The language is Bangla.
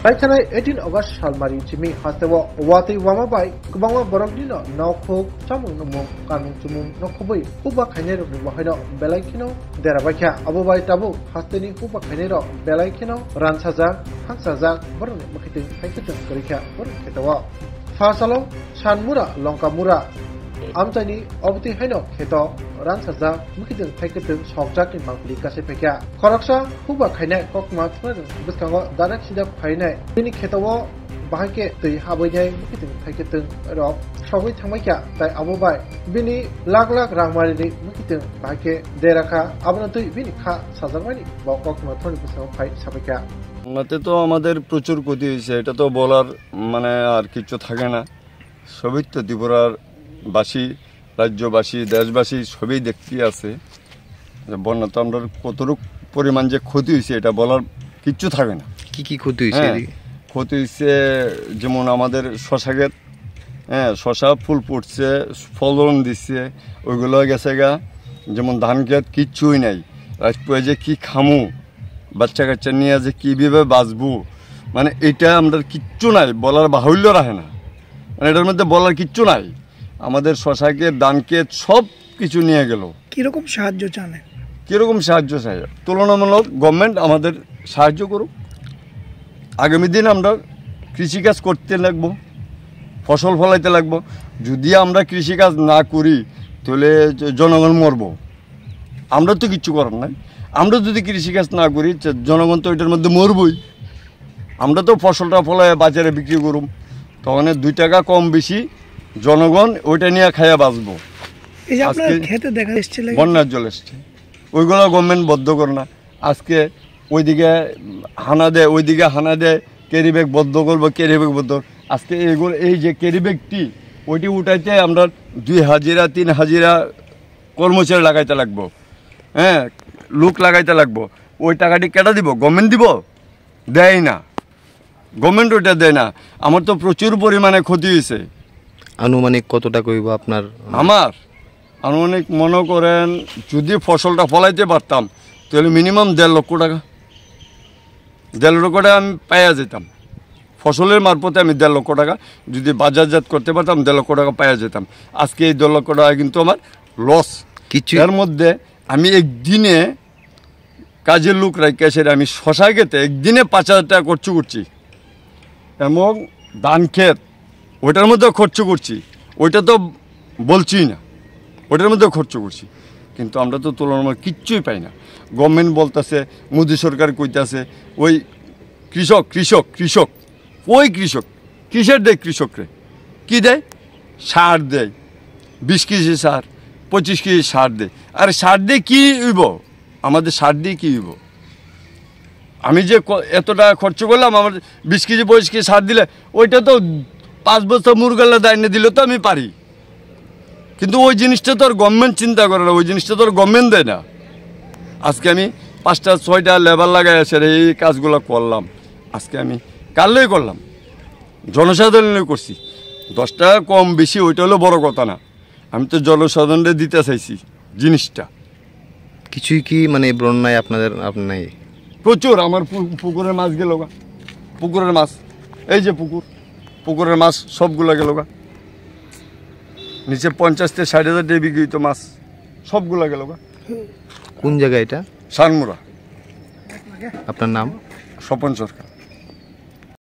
Raikhanai 18 August Salmari Chimi Hastewa Wati Wamabai Kubanga Borogino Nokho Chamung Nomong Kanung Chumung Nokobui Kuba Kanero Wahino Belaikino Derabaka Abubai Tabu Hasteni Kuba Kanero Belaikino Ransaza Hansaza Borong Makiting Haikatan Karika Borong Ketawa Fasalo Sanmura Lonkamura Amtani Obti Heno Keto Ransaza Makiting Haikatan Sokjak in Mangli Kasipeka Koraksa Kuba Kane Kokmat Biskango Darak Sida Paine Bini Ketawa Bahake the Haboye Makiting Haikatan Rock Shawi Tamaka by Abubai Bini Lag Ramari Makiting Bahake Deraka Abnatu Binika Sazamani Bokokmatoni Pai Sapeka মাতে তো আমাদের প্রচুর ক্ষতি হয়েছে এটা তো বলার মানে আর কিছু থাকে না সবই তো ত্রিপুরার বাসী রাজ্যবাসী দেশবাসী সবই দেখতে আছে বন্যা তো আমরা কতটুকু পরিমাণ যে ক্ষতি হয়েছে এটা বলার কিছু থাকে না কি কি ক্ষতি হয়েছে ক্ষতি হয়েছে যেমন আমাদের শশা ক্ষেত শশা ফুল ফুটছে ফলন দিচ্ছে ওইগুলো গেছে গা যেমন ধান ক্ষেত কিচ্ছুই নাই রাজপুরে যে কি খামু বাচ্চা কাচ্চা নিয়ে যে কীভাবে বাঁচবো মানে এটা আমরা কিচ্ছু নাই বলার বাহুল্য রাখে না মানে এটার মধ্যে বলার কিচ্ছু নাই আমাদের শশাকে ধানকে সব কিছু নিয়ে গেল কীরকম সাহায্য চান কীরকম সাহায্য চাই তুলনামূলক গভর্নমেন্ট আমাদের সাহায্য করুক আগামী দিন আমরা কৃষিকাজ করতে লাগবো ফসল ফলাইতে লাগবো যদি আমরা কৃষিকাজ না করি তাহলে জনগণ মরব আমরা তো কিচ্ছু করার নাই আমরা যদি কৃষিকাজ না করি জনগণ তো এটার মধ্যে মরবই আমরা তো ফসলটা ফলায় বাজারে বিক্রি করুম তখন 2 টাকা কম বেশি জনগণ ওইটা নিয়ে খাইয়া বাঁচবো বন্যার জল এসছে ওইগুলো গভর্নমেন্ট বদ্ধ করে না আজকে ওইদিকে হানা দেয় ক্যারি ব্যাগ বদ্ধ করবো ক্যারি ব্যাগ বদ্ধ আজকে এইগুলো এই যে ক্যারি ব্যাগটি ওইটি উঠাইতে আমরা 2 হাজিরা 3 হাজিরা কর্মচারী লাগাইতে লাগবো লোক লাগাইতে লাগবো ওই টাকাটি কেটে দিব গভর্নমেন্ট দিব দেয় না গভর্নমেন্ট ওইটা দেয় না আমার তো প্রচুর পরিমাণে ক্ষতি হয়েছে আনুমানিক কত টাকা হইব আপনার আমার আনুমানিক মনে করেন যদি ফসলটা ফলাইতে পারতাম তাহলে মিনিমাম 1.5 লক্ষ টাকা 1.5 লক্ষ টাকা আমি পাইয়া যেতাম ফসলের মারফতে আমি 1.5 লক্ষ টাকা যদি বাজারজাত করতে পারতাম 1.5 লক্ষ টাকা পাইয়া যেতাম আজকে এই 1.5 লক্ষ টাকা কিন্তু আমার লস কিছু এর মধ্যে আমি একদিনে কাজের লোক রাখি আমি শশা খেতে একদিনে 5,000 টাকা খরচ করছি এবং ধান ক্ষেত ওইটার মধ্যেও খরচ করছি ওইটা তো বলছি না ওইটার মধ্যেও খরচ করছি কিন্তু আমরা তো তুলনামূলক কিচ্ছুই পাই না গভর্নমেন্ট বলতেছে মোদী সরকার কইতেছে ওই কৃষক ওই কৃষক কিসের দেয় কৃষকরে কি দেয় সার দেয় 20 কেজি সার 25 কেজি সার দেয় আর সার দিয়ে কী হইব আমাদের সার দিয়ে কী হইব আমি যে এত টাকা খরচ করলাম আমার 20 কেজি 25 কেজি সার দিলে ওইটা তো 5 বছর মুরগাল্লা দায়নে দিলে তো আমি পারি কিন্তু ওই জিনিসটা তো আর গভর্নমেন্ট চিন্তা করে না ওই জিনিসটা তো আর গভর্নমেন্ট দেয় না আজকে আমি 5টা 6টা লেবার লাগাই আছে এই কাজগুলো করলাম আজকে আমি কালই করলাম জনসাধারণের করছি 10 টাকা কম বেশি ওইটা হলো বড় কথা না আমি তো জনসাধারণে দিতে চাইছি জিনিসটা কিছুই কি মানে বন্যায় আপনার নাই প্রচুর আমার পুকুরের মাছ গেল গা পুকুরের মাছ এই যে পুকুরের মাছ সবগুলো গেল গা নিচে 50 থেকে 60 হাজার টাকা বিক্রি হইতো মাছ সবগুলো গেল গা কোন জায়গা এটা সানমুরা আপনার নাম স্বপন সরকার